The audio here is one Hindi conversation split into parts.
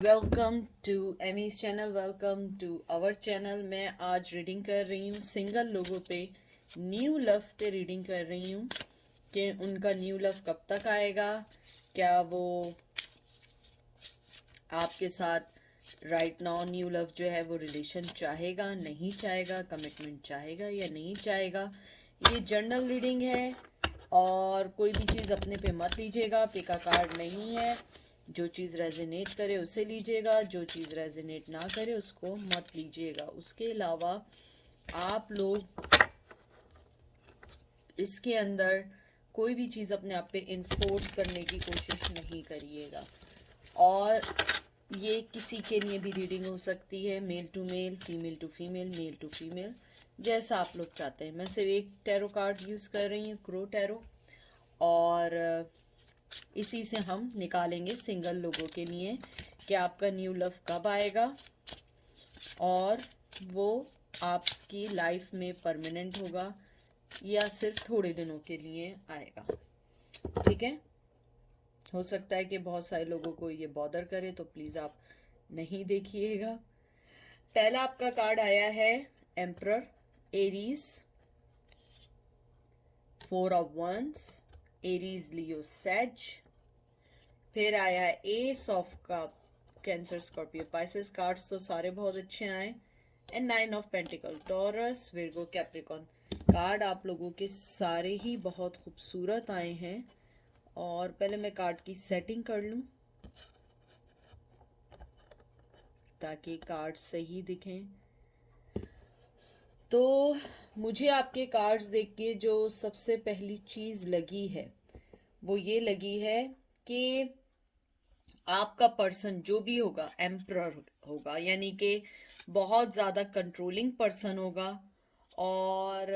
Welcome to Amy's channel, welcome to our channel. मैं आज रीडिंग कर रही हूँ सिंगल लोगों पे, न्यू लव पे रीडिंग कर रही हूँ कि उनका न्यू लव कब तक आएगा, क्या वो आपके साथ राइट नाउ न्यू लव जो है वो रिलेशन चाहेगा, नहीं चाहेगा, कमिटमेंट चाहेगा या नहीं चाहेगा। ये जनरल रीडिंग है और कोई भी चीज़ अपने पे मत लीजिएगा, पे का कार्ड नहीं है। जो चीज़ रेजोनेट करे उसे लीजिएगा, जो चीज़ रेजोनेट ना करे उसको मत लीजिएगा। उसके अलावा आप लोग इसके अंदर कोई भी चीज़ अपने आप पे इन्फोर्स करने की कोशिश नहीं करिएगा। और ये किसी के लिए भी रीडिंग हो सकती है, male to male, female to female, male to female, जैसा आप लोग चाहते हैं। मैं सिर्फ एक टैरो कार्ड यूज़ कर रही हूँ, क्रो टैरो, और इसी से हम निकालेंगे सिंगल लोगों के लिए कि आपका न्यू लव कब आएगा और वो आपकी लाइफ में परमानेंट होगा या सिर्फ थोड़े दिनों के लिए आएगा। ठीक है, हो सकता है कि बहुत सारे लोगों को ये बॉदर करे, तो प्लीज़ आप नहीं देखिएगा। पहला आपका कार्ड आया है emperor, Aries, 4 of wands, Aries, Leo, sage. फिर आया है ace of cup, Cancer, Scorpio, Pisces. Cards तो सारे बहुत अच्छे आए। And 9 of pentacle, Taurus, Virgo, Capricorn. Card आप लोगों के सारे ही बहुत खूबसूरत आए हैं। और पहले मैं कार्ड की सेटिंग कर लूँ ताकि कार्ड सही दिखें। तो मुझे आपके कार्ड्स देख के जो सबसे पहली चीज़ लगी है वो ये लगी है कि आपका पर्सन जो भी होगा एम्परर होगा, यानी कि बहुत ज़्यादा कंट्रोलिंग पर्सन होगा। और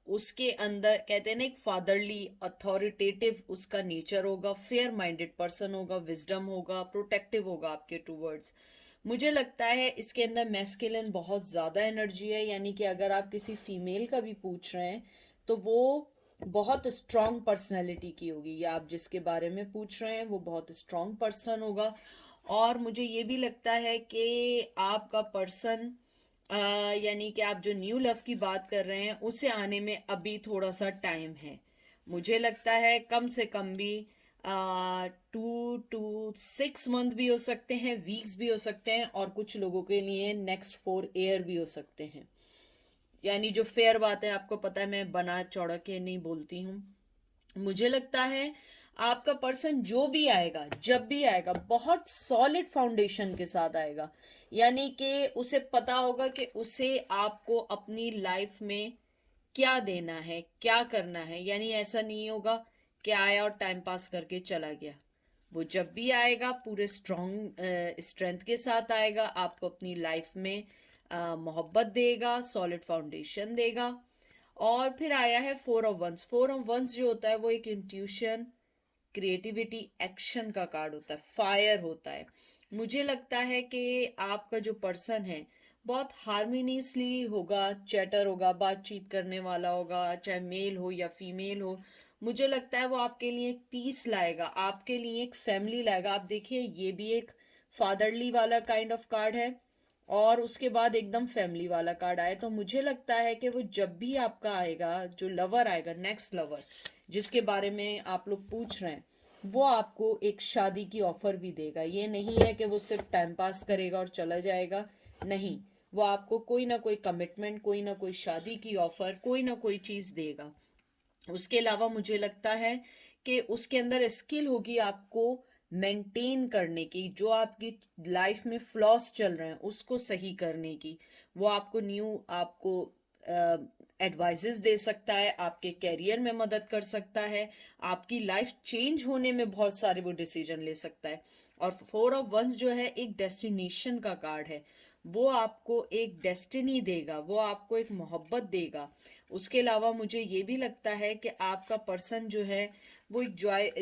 उसके अंदर कहते हैं ना, एक फादरली अथॉरिटेटिव उसका नेचर होगा, फेयर माइंडेड पर्सन होगा, विजडम होगा, प्रोटेक्टिव होगा आपके टूवर्ड्स। मुझे लगता है इसके अंदर मैस्कुलिन बहुत ज़्यादा एनर्जी है, यानी कि अगर आप किसी फीमेल का भी पूछ रहे हैं तो वो बहुत स्ट्रॉन्ग पर्सनैलिटी की होगी, या आप जिसके बारे में पूछ रहे हैं वो बहुत स्ट्रॉन्ग पर्सन होगा। और मुझे ये भी लगता है कि आपका पर्सन यानी कि आप जो न्यू लव की बात कर रहे हैं उसे आने में अभी थोड़ा सा टाइम है। मुझे लगता है कम से कम भी 2 to 6 मंथ भी हो सकते हैं, वीक्स भी हो सकते हैं, और कुछ लोगों के लिए नेक्स्ट 4 ईयर भी हो सकते हैं। यानी जो फेयर बात है, आपको पता है मैं बना चौड़ा के नहीं बोलती हूँ। मुझे लगता है आपका पर्सन जो भी आएगा, जब भी आएगा, बहुत सॉलिड फाउंडेशन के साथ आएगा। यानी कि उसे पता होगा कि उसे आपको अपनी लाइफ में क्या देना है, क्या करना है। यानी ऐसा नहीं होगा कि आया और टाइम पास करके चला गया। वो जब भी आएगा पूरे स्ट्रॉन्ग स्ट्रेंथ के साथ आएगा, आपको अपनी लाइफ में मोहब्बत देगा, सॉलिड फाउंडेशन देगा। और फिर आया है 4 ऑफ वंस। 4 ऑफ वंस जो होता है वो एक इंट्यूशन, क्रिएटिविटी, एक्शन का कार्ड होता है, फायर होता है। मुझे लगता है कि आपका जो पर्सन है बहुत हारमोनियसली होगा, चैटर होगा, बातचीत करने वाला होगा, चाहे मेल हो या फीमेल हो। मुझे लगता है वो आपके लिए एक पीस लाएगा, आपके लिए एक फैमिली लाएगा। आप देखिए, ये भी एक फादरली वाला काइंड ऑफ कार्ड है और उसके बाद एकदम फैमिली वाला कार्ड आया। तो मुझे लगता है कि वो जब भी आपका आएगा, जो लवर आएगा, नेक्स्ट लवर जिसके बारे में आप लोग पूछ रहे हैं, वो आपको एक शादी की ऑफर भी देगा। ये नहीं है कि वो सिर्फ टाइम पास करेगा और चला जाएगा, नहीं, वो आपको कोई ना कोई कमिटमेंट, कोई ना कोई शादी की ऑफर, कोई ना कोई चीज़ देगा। उसके अलावा मुझे लगता है कि उसके अंदर स्किल होगी आपको मेंटेन करने की, जो आपकी लाइफ में फ्लॉस चल रहे हैं उसको सही करने की। वो आपको आपको एडवाइजेस दे सकता है, आपके कैरियर में मदद कर सकता है, आपकी लाइफ चेंज होने में बहुत सारे वो डिसीजन ले सकता है। और 4 ऑफ वंस जो है एक डेस्टिनेशन का कार्ड है, वो आपको एक डेस्टिनी देगा, वो आपको एक मोहब्बत देगा। उसके अलावा मुझे ये भी लगता है कि आपका पर्सन जो है वो एक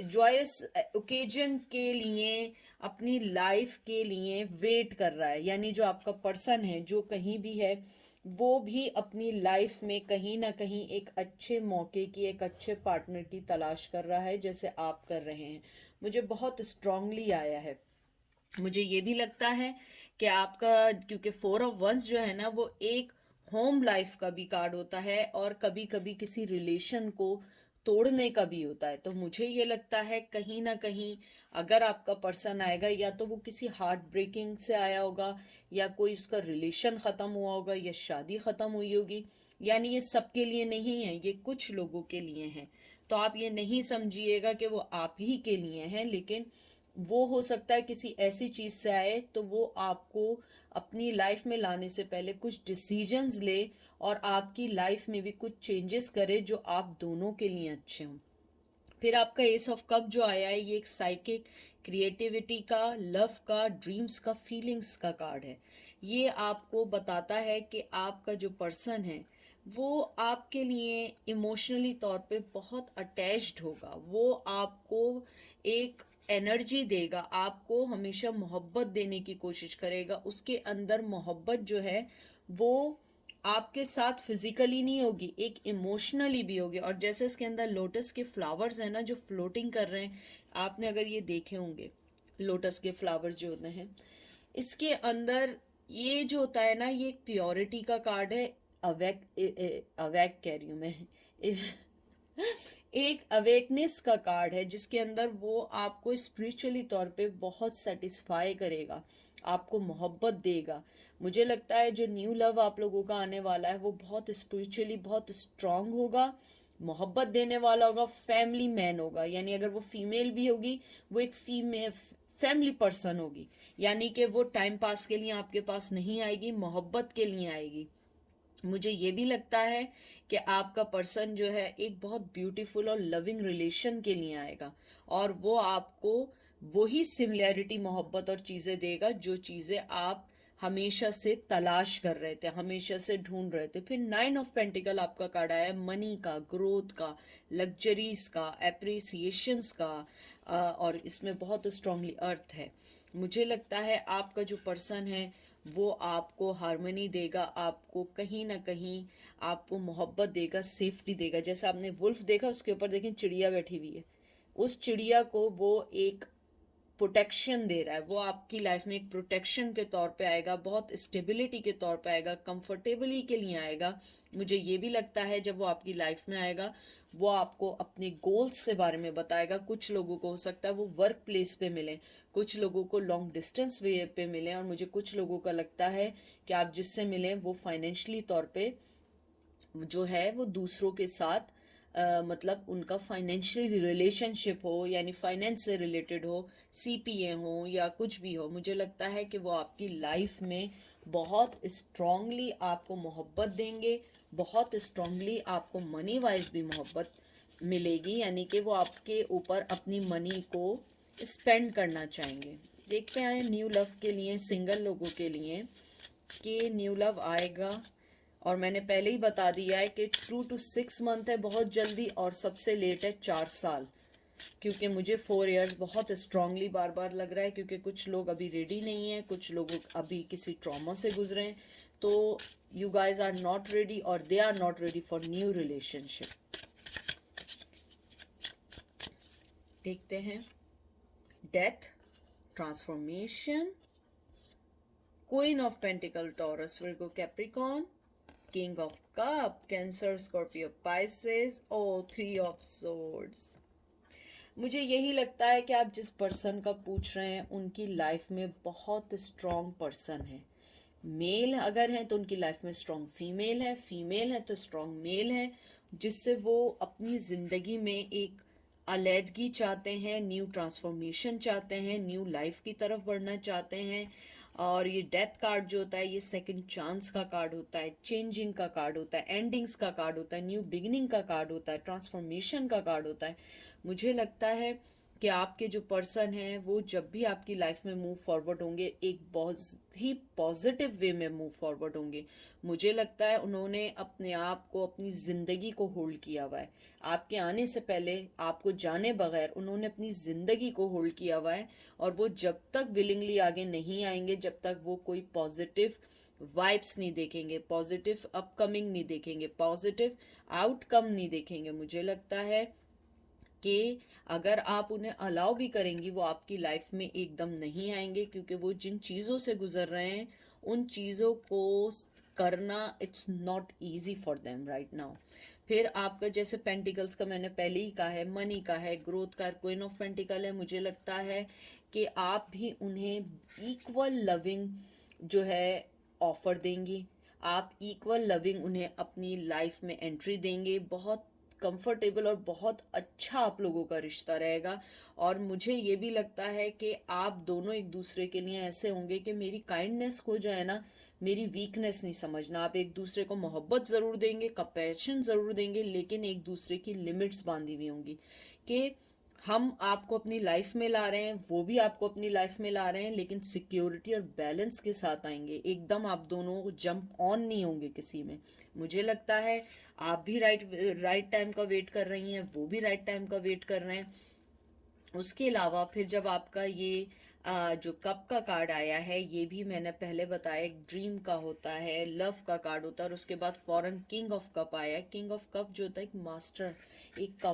जॉयस ओकेजन के लिए, अपनी लाइफ के लिए वेट कर रहा है। यानी जो आपका पर्सन है जो कहीं भी है, वो भी अपनी लाइफ में कहीं ना कहीं एक अच्छे मौके की, एक अच्छे पार्टनर की तलाश कर रहा है, जैसे आप कर रहे हैं। मुझे बहुत स्ट्रांगली आया है। मुझे ये भी लगता है कि आपका, क्योंकि 4 ऑफ वंस जो है ना वो एक होम लाइफ का भी कार्ड होता है और कभी कभी किसी रिलेशन को तोड़ने का भी होता है। तो मुझे ये लगता है कहीं ना कहीं अगर आपका पर्सन आएगा, या तो वो किसी हार्ट ब्रेकिंग से आया होगा, या कोई उसका रिलेशन ख़त्म हुआ होगा, या शादी ख़त्म हुई होगी। यानी ये सबके लिए नहीं है, ये कुछ लोगों के लिए हैं। तो आप ये नहीं समझिएगा कि वो आप ही के लिए हैं, लेकिन वो हो सकता है किसी ऐसी चीज़ से आए, तो वो आपको अपनी लाइफ में लाने से पहले कुछ डिसीजंस ले और आपकी लाइफ में भी कुछ चेंजेस करे जो आप दोनों के लिए अच्छे हों। फिर आपका एस ऑफ कप जो आया है, ये एक साइकिक क्रिएटिविटी का, लव का, ड्रीम्स का, फीलिंग्स का कार्ड है। ये आपको बताता है कि आपका जो पर्सन है वो आपके लिए इमोशनली तौर पे बहुत अटैच्ड होगा। वो आपको एक एनर्जी देगा, आपको हमेशा मोहब्बत देने की कोशिश करेगा। उसके अंदर मोहब्बत जो है वो आपके साथ फिजिकली नहीं होगी, एक इमोशनली भी होगी। और जैसे इसके अंदर लोटस के फ्लावर्स हैं ना जो फ्लोटिंग कर रहे हैं, आपने अगर ये देखे होंगे लोटस के फ्लावर्स जो होते हैं, इसके अंदर ये जो होता है ना, ये एक प्योरिटी का कार्ड है। अवेक अवेक कह रही हूँ मैं एक अवेकनेस का कार्ड है, जिसके अंदर वो आपको स्पिरिचुअली तौर पे बहुत सेटिस्फाई करेगा, आपको मोहब्बत देगा। मुझे लगता है जो न्यू लव आप लोगों का आने वाला है वो बहुत स्पिरिचुअली बहुत स्ट्रांग होगा, मोहब्बत देने वाला होगा, फैमिली मैन होगा। यानी अगर वो फीमेल भी होगी, वो एक फीमेल फैमिली पर्सन होगी। यानी कि वो टाइम पास के लिए आपके पास नहीं आएगी, मोहब्बत के लिए आएगी। मुझे ये भी लगता है कि आपका पर्सन जो है एक बहुत ब्यूटीफुल और लविंग रिलेशन के लिए आएगा, और वो आपको वही सिमिलैरिटी, मोहब्बत और चीज़ें देगा जो चीज़ें आप हमेशा से तलाश कर रहे थे, हमेशा से ढूंढ रहे थे। फिर 9 ऑफ पेंटिकल आपका कार्ड आया है, मनी का, ग्रोथ का, लग्जरीज का, एप्रिसिएशंस का, और इसमें बहुत स्ट्रांगली अर्थ है। मुझे लगता है आपका जो पर्सन है वो आपको हार्मनी देगा, आपको कहीं ना कहीं आपको मोहब्बत देगा, सेफ्टी देगा। जैसे आपने वुल्फ देखा, उसके ऊपर देखें चिड़िया बैठी हुई है, उस चिड़िया को वो एक प्रोटेक्शन दे रहा है। वो आपकी लाइफ में एक प्रोटेक्शन के तौर पे आएगा, बहुत स्टेबिलिटी के तौर पे आएगा, कंफर्टेबली के लिए आएगा। मुझे ये भी लगता है जब वो आपकी लाइफ में आएगा वो आपको अपने गोल्स से बारे में बताएगा। कुछ लोगों को हो सकता है वो वर्क प्लेस पे मिले, कुछ लोगों को लॉन्ग डिस्टेंस वे पे मिले, और मुझे कुछ लोगों का लगता है कि आप जिससे मिलें वो फाइनेंशियली तौर पे जो है वो दूसरों के साथ मतलब उनका फाइनेंशियल रिलेशनशिप हो, यानी फाइनेंस से रिलेटेड हो, सीपीए हो या कुछ भी हो। मुझे लगता है कि वो आपकी लाइफ में बहुत स्ट्रांगली आपको मोहब्बत देंगे, बहुत स्ट्रांगली आपको मनी वाइज भी मोहब्बत मिलेगी, यानी कि वो आपके ऊपर अपनी मनी को स्पेंड करना चाहेंगे। देखते हैं न्यू लव के लिए, सिंगल लोगों के लिए कि न्यू लव आएगा। और मैंने पहले ही बता दिया है कि 2 to 6 मंथ है बहुत जल्दी, और सबसे लेट है 4 साल। क्योंकि मुझे 4 इयर्स बहुत स्ट्रांगली बार बार लग रहा है, क्योंकि कुछ लोग अभी रेडी नहीं हैं, कुछ लोग अभी किसी ट्रॉमा से गुजरे हैं। तो you guys are not ready, और they are not ready for new relationship. देखते हैं death, transformation, queen of pentacle, Taurus, Virgo, Capricorn, king of cup, Cancer, Scorpio, Pisces, और 3 ऑफ सोर्ड्स। मुझे यही लगता है कि आप जिस पर्सन का पूछ रहे हैं उनकी लाइफ में बहुत स्ट्रॉन्ग पर्सन है। मेल अगर हैं तो उनकी लाइफ में स्ट्रॉन्ग फीमेल है, फीमेल है तो स्ट्रॉन्ग मेल है, जिससे वो अपनी ज़िंदगी में एक अलैदगी चाहते हैं, न्यू ट्रांसफॉर्मेशन चाहते हैं, न्यू लाइफ की तरफ बढ़ना चाहते हैं। और ये डेथ कार्ड जो होता है ये सेकंड चांस का कार्ड होता है, चेंजिंग का कार्ड होता है, एंडिंग्स का कार्ड होता है, न्यू बिगिनिंग का कार्ड होता है, ट्रांसफॉर्मेशन का कार्ड होता है। मुझे लगता है कि आपके जो पर्सन हैं वो जब भी आपकी लाइफ में मूव फॉरवर्ड होंगे एक बहुत ही पॉजिटिव वे में मूव फॉरवर्ड होंगे। मुझे लगता है उन्होंने अपने आप को, अपनी ज़िंदगी को होल्ड किया हुआ है। आपके आने से पहले, आपको जाने बगैर उन्होंने अपनी ज़िंदगी को होल्ड किया हुआ है, और वो जब तक विलिंगली आगे नहीं आएंगे जब तक वो कोई पॉजिटिव वाइब्स नहीं देखेंगे, पॉजिटिव अपकमिंग नहीं देखेंगे, पॉजिटिव आउटकम नहीं देखेंगे। मुझे लगता है कि अगर आप उन्हें अलाउ भी करेंगी वो आपकी लाइफ में एकदम नहीं आएंगे, क्योंकि वो जिन चीज़ों से गुजर रहे हैं उन चीज़ों को करना it's not easy for them right now. फिर आपका जैसे पेंटिकल्स का मैंने पहले ही कहा है, मनी का है, ग्रोथ का, क्वीन ऑफ पेंटिकल है, मुझे लगता है कि आप भी उन्हें इक्वल लविंग जो है ऑफर देंगी, आप इक्वल लविंग उन्हें अपनी लाइफ में एंट्री देंगे। बहुत कंफर्टेबल और बहुत अच्छा आप लोगों का रिश्ता रहेगा। और मुझे ये भी लगता है कि आप दोनों एक दूसरे के लिए ऐसे होंगे कि मेरी काइंडनेस को जो है ना, मेरी वीकनेस नहीं समझना। आप एक दूसरे को मोहब्बत ज़रूर देंगे, कंपैशन ज़रूर देंगे, लेकिन एक दूसरे की लिमिट्स बांधी हुई होंगी कि हम आपको अपनी लाइफ में ला रहे हैं, वो भी आपको अपनी लाइफ में ला रहे हैं, लेकिन सिक्योरिटी और बैलेंस के साथ आएंगे। एकदम आप दोनों जंप ऑन नहीं होंगे किसी में। मुझे लगता है आप भी राइट टाइम का वेट कर रही हैं, वो भी राइट टाइम का वेट कर रहे हैं। उसके अलावा फिर जब आपका ये जो कप का कार्ड आया है, ये भी मैंने पहले बताया एक ड्रीम का होता है, लव का कार्ड होता है। और उसके बाद फॉरन किंग ऑफ कप आया है। किंग ऑफ कप जो होता है एक मास्टर, एक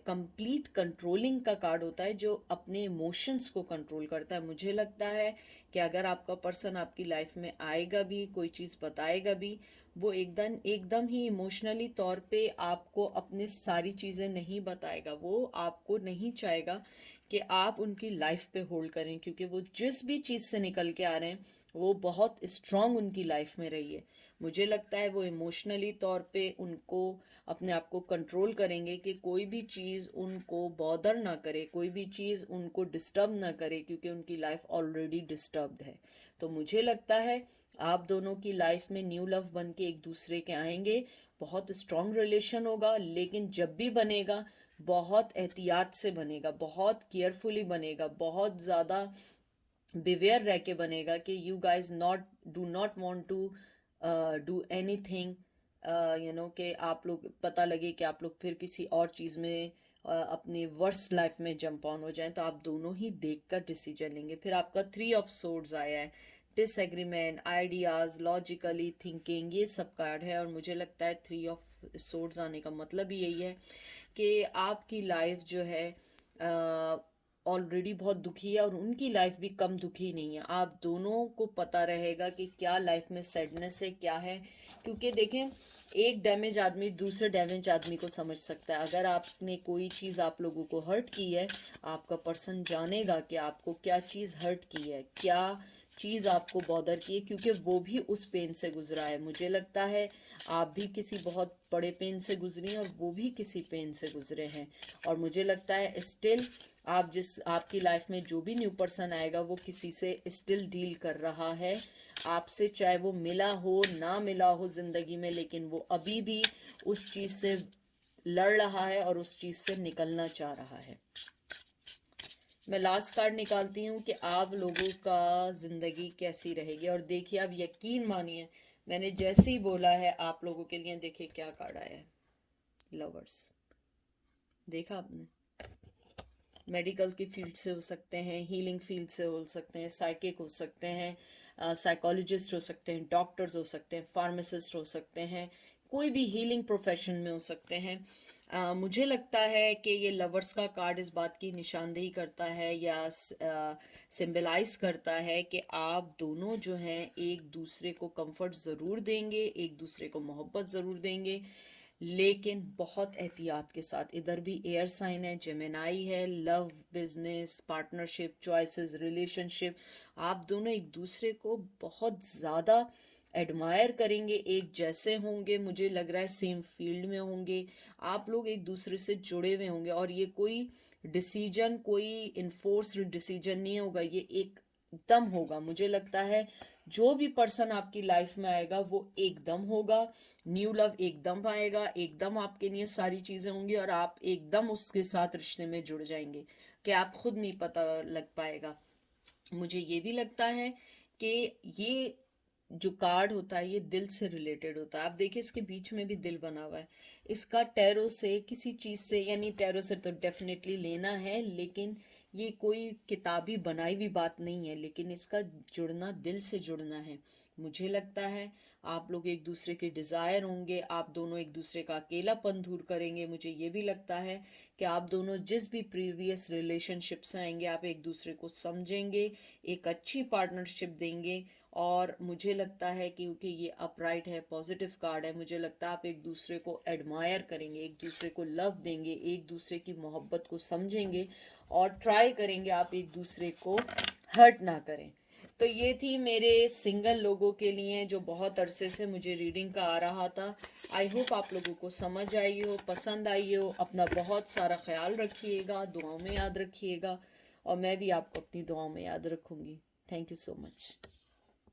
कंप्लीट कंट्रोलिंग का कार्ड होता है, जो अपने इमोशंस को कंट्रोल करता है। मुझे लगता है कि अगर आपका पर्सन आपकी लाइफ में आएगा भी, कोई चीज़ बताएगा भी, वो एकदम एकदम ही इमोशनली तौर पे आपको अपनी सारी चीज़ें नहीं बताएगा। वो आपको नहीं चाहेगा कि आप उनकी लाइफ पे होल्ड करें, क्योंकि वो जिस भी चीज़ से निकल के आ रहे हैं वो बहुत स्ट्रांग उनकी लाइफ में रही है। मुझे लगता है वो इमोशनली तौर पे उनको अपने आप को कंट्रोल करेंगे कि कोई भी चीज़ उनको बॉदर ना करे, कोई भी चीज़ उनको डिस्टर्ब ना करे, क्योंकि उनकी लाइफ ऑलरेडी डिस्टर्ब्ड है। तो मुझे लगता है आप दोनों की लाइफ में न्यू लव बन के एक दूसरे के आएंगे। बहुत स्ट्रांग रिलेशन होगा, लेकिन जब भी बनेगा बहुत एहतियात से बनेगा, बहुत केयरफुली बनेगा, बहुत ज़्यादा बिवेयर रह के बनेगा कि you guys not do not want to do anything, कि आप लोग पता लगे कि आप लोग फिर किसी और चीज़ में अपनी वर्स्ट लाइफ में जंप ऑन हो जाएं। तो आप दोनों ही देख कर डिसीजन लेंगे। फिर आपका 3 ऑफ सोर्ड्स आया है, डिसएग्रीमेंट, आइडियाज़, लॉजिकली थिंकिंग, ये सब कार्ड है। और मुझे लगता है 3 ऑफ सोर्ड्स आने का मतलब ही यही है कि आपकी लाइफ जो है ऑलरेडी बहुत दुखी है और उनकी लाइफ भी कम दुखी नहीं है। आप दोनों को पता रहेगा कि क्या लाइफ में सैडनेस है, क्या है। क्योंकि देखें, एक डैमेज आदमी दूसरे डैमेज आदमी को समझ सकता है। अगर आपने कोई चीज़ आप लोगों को हर्ट की है, आपका पर्सन जानेगा कि आपको क्या चीज़ हर्ट की है, क्या चीज़ आपको बॉदर की है, क्योंकि वो भी उस पेन से गुजरा है। मुझे लगता है आप भी किसी बहुत बड़े पेन से गुजरी हैं और वो भी किसी पेन से गुजरे हैं। और मुझे लगता है स्टिल आपकी लाइफ में जो भी न्यू पर्सन आएगा वो किसी से स्टिल डील कर रहा है आपसे, चाहे वो मिला हो ना मिला हो ज़िंदगी में, लेकिन वो अभी भी उस चीज़ से लड़ रहा है और उस चीज़ से निकलना चाह रहा है। मैं लास्ट कार्ड निकालती हूँ कि आप लोगों का ज़िंदगी कैसी रहेगी। और देखिए, आप यकीन मानिए, मैंने जैसे ही बोला है आप लोगों के लिए, देखिए क्या कार्ड आया है, लवर्स। देखा आपने? मेडिकल की फील्ड से हो सकते हैं, हीलिंग फील्ड से हो सकते हैं, साइकिक हो सकते हैं, साइकोलॉजिस्ट हो सकते हैं, डॉक्टर्स हो सकते हैं, फार्मासिस्ट हो सकते हैं, कोई भी हीलिंग प्रोफेशन में हो सकते हैं। मुझे लगता है कि ये लवर्स का कार्ड इस बात की निशानदेही करता है या सिंबलाइज करता है कि आप दोनों जो हैं एक दूसरे को कंफर्ट ज़रूर देंगे, एक दूसरे को मोहब्बत ज़रूर देंगे, लेकिन बहुत एहतियात के साथ। इधर भी एयर साइन है, जेमिनाई है, love, business, partnership, choices, relationship. आप दोनों एक दूसरे को बहुत ज़्यादा एडमायर करेंगे, एक जैसे होंगे, मुझे लग रहा है सेम फील्ड में होंगे, आप लोग एक दूसरे से जुड़े हुए होंगे। और ये कोई डिसीजन, कोई इन्फोर्स्ड डिसीजन नहीं होगा, ये एकदम होगा। मुझे लगता है जो भी पर्सन आपकी लाइफ में आएगा वो एकदम होगा, न्यू लव एकदम आएगा, एकदम आपके लिए सारी चीज़ें होंगी और आप एकदम उसके साथ रिश्ते में जुड़ जाएंगे कि आप खुद नहीं पता लग पाएगा। मुझे ये भी लगता है कि ये जो कार्ड होता है ये दिल से रिलेटेड होता है। आप देखिए, इसके बीच में भी दिल बना हुआ है। इसका टैरो से किसी चीज़ से, यानी टैरो से तो डेफिनेटली लेना है, लेकिन ये कोई किताबी बनाई हुई बात नहीं है, लेकिन इसका जुड़ना दिल से जुड़ना है। मुझे लगता है आप लोग एक दूसरे के डिज़ायर होंगे, आप दोनों एक दूसरे का अकेलापन दूर करेंगे। मुझे ये भी लगता है कि आप दोनों जिस भी प्रीवियस रिलेशनशिप से आएंगे, आप एक दूसरे को समझेंगे, एक अच्छी पार्टनरशिप देंगे। और मुझे लगता है कि क्योंकि ये अपराइट है, पॉजिटिव कार्ड है, मुझे लगता है आप एक दूसरे को एडमायर करेंगे, एक दूसरे को लव देंगे, एक दूसरे की मोहब्बत को समझेंगे और ट्राई करेंगे आप एक दूसरे को हर्ट ना करें। तो ये थी मेरे सिंगल लोगों के लिए जो बहुत अरसे से मुझे रीडिंग का आ रहा था। आई होप आप लोगों को समझ आई हो, पसंद आई हो। अपना बहुत सारा ख्याल रखिएगा, दुआओं में याद रखिएगा, और मैं भी आपको अपनी दुआओं में याद रखूँगी। Thank you so much.